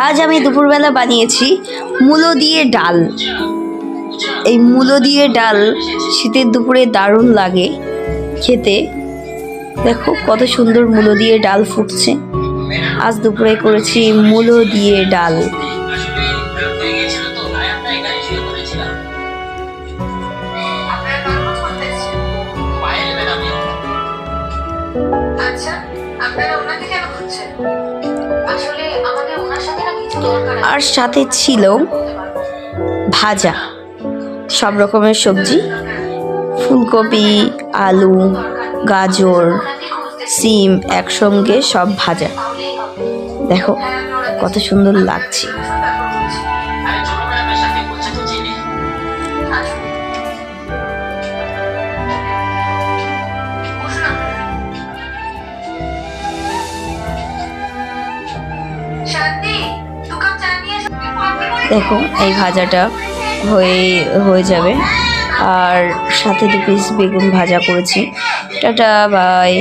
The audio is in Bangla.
আজ আমি দুপুরবেলা বানিয়েছি মূলো দিয়ে ডাল। এই মূলো দিয়ে ডাল শীতের দুপুরে দারুণ লাগে খেতে। দেখো কত সুন্দর মূলো দিয়ে ডাল ফুটছে। আজ দুপুরে করেছি মূলো দিয়ে ডাল। আর সাথে ছিল ভাজা, সব রকমের সবজি, ফুলকপি, আলু, গাজর, সিম একসঙ্গে সব ভাজা। দেখো কত সুন্দর লাগছে। দেখো এই ভাজাটা হয়ে যাবে। আর সাথে 2 পিস বেগুন ভাজা করেছি। Tata bye.